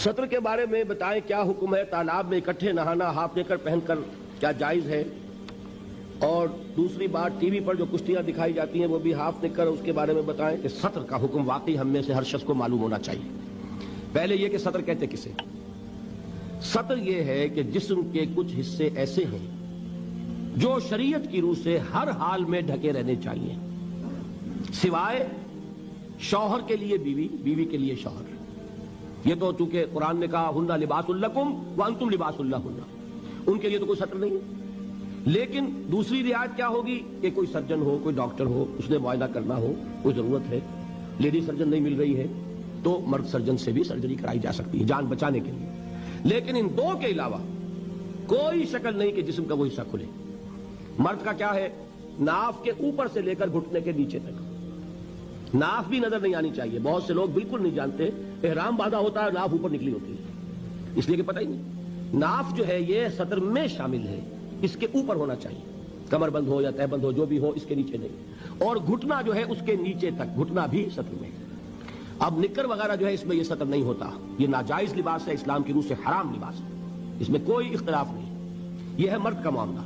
सत्र के बारे में बताएं, क्या हुक्म है? तालाब में इकट्ठे नहाना हाफ नेकर पहनकर क्या जायज है? और दूसरी बात, टीवी पर जो कुश्तियां दिखाई जाती हैं वो भी हाफ नेकर, उसके बारे में बताएं कि सत्र का हुक्म वाकई हम में से हर शख्स को मालूम होना चाहिए। पहले ये कि सत्र कहते किसे? सत्र ये है कि जिस्म के कुछ हिस्से ऐसे हैं जो शरीयत की रूह से हर हाल में ढके रहने चाहिए, सिवाय शौहर के लिए बीवी, बीवी के लिए शौहर। ये तो चूंकि कुरान ने कहा हुन्ना लिबासुल लकुम व अंतुम लिबासुल लहुन्ना, उनके लिए तो कोई सत्र नहीं है। लेकिन दूसरी रियायत क्या होगी कि कोई सर्जन हो, कोई डॉक्टर हो, उसने मुआयना करना हो, कोई जरूरत है, लेडी सर्जन नहीं मिल रही है तो मर्द सर्जन से भी सर्जरी कराई जा सकती है जान बचाने के लिए। लेकिन इन दो के अलावा कोई शक्ल नहीं कि जिस्म का वो हिस्सा खुले। मर्द का क्या है? नाफ के ऊपर से लेकर घुटने के नीचे तक नाफ भी नजर नहीं आनी चाहिए। बहुत से लोग बिल्कुल नहीं जानते, एहराम बांधा होता है, नाफ ऊपर निकली होती है, इसलिए कि पता ही नहीं। नाफ जो है ये सत्र में शामिल है, इसके ऊपर होना चाहिए, कमर बंद हो या तह बंद हो जो भी हो, इसके नीचे नहीं। और घुटना जो है उसके नीचे तक, घुटना भी सत्र में। अब निक्कर वगैरह जो है इसमें ये सत्र नहीं होता, ये नाजायज लिबास है, इस्लाम की रूह से हराम लिबास है, इसमें कोई इख्तिलाफ नहीं। यह है मर्द का मामला।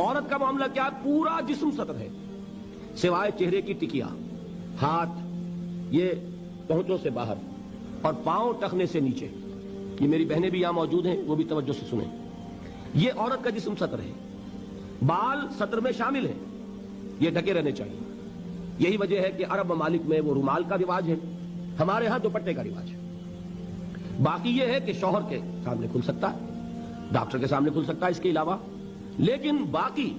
औरत का मामला क्या? पूरा जिस्म सत्र है सिवाय चेहरे की टिकिया, हाथ ये पहुंचों से बाहर और पांव टखने से नीचे। ये मेरी बहनें भी यहां मौजूद हैं, वो भी तवज्जो से सुने। ये औरत का जिस्म सत्र है, बाल सत्र में शामिल है, ये ढके रहने चाहिए। यही वजह है कि अरब ममालिक में वो रुमाल का रिवाज है, हमारे यहां दुपट्टे का रिवाज है। बाकी ये है कि शौहर के सामने खुल सकता है, डॉक्टर के सामने खुल सकता है, इसके अलावा। लेकिन बाकी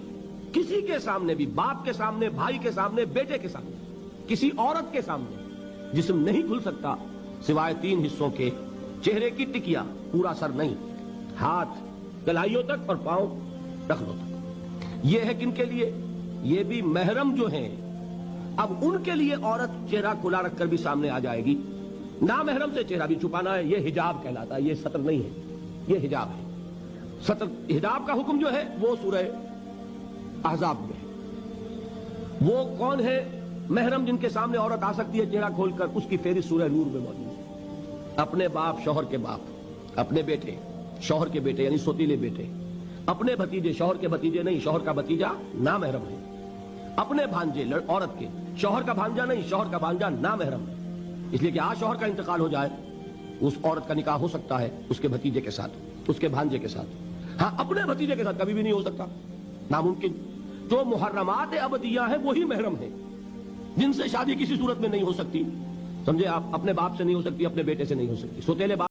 किसी के सामने भी, बाप के सामने, भाई के सामने, बेटे के सामने, किसी औरत के सामने जिस्म नहीं खुल सकता सिवाय तीन हिस्सों के, चेहरे की टिकिया, पूरा सर नहीं, हाथ कलाइयों तक और पांव टखनों तक। यह है किनके लिए? ये भी महरम जो हैं। अब उनके लिए औरत चेहरा खुला रखकर भी सामने आ जाएगी, ना महरम से चेहरा भी छुपाना है, यह हिजाब कहलाता है, यह सत्र नहीं है, यह हिजाब है। सत्र हिजाब का हुक्म जो है वो सूरह अहज़ाब में है। वो कौन है महरम जिनके सामने औरत आ सकती है चेहरा खोलकर? उसकी फेरिस्त सूरह नूर में मौजूद है। अपने बाप, शौहर के बाप, अपने बेटे, शौहर के बेटे यानी सोतीले बेटे, अपने भतीजे, शौहर के भतीजे नहीं, शौहर का भतीजा ना महरम है, अपने भांजे औरत के, शौहर का भांजा नहीं, शौहर का भांजा ना महरम है। इसलिए कि आज शौहर का इंतकाल हो जाए, उस औरत का निकाह हो सकता है उसके भतीजे के साथ, उसके भांजे के साथ। हाँ, अपने भतीजे के साथ कभी भी नहीं हो सकता, नामुमकिन। जो मुहर्रमात अबदिया है वही महरम है, जिनसे शादी किसी सूरत में नहीं हो सकती। समझे आप? अपने बाप से नहीं हो सकती, अपने बेटे से नहीं हो सकती, सोतेले बाप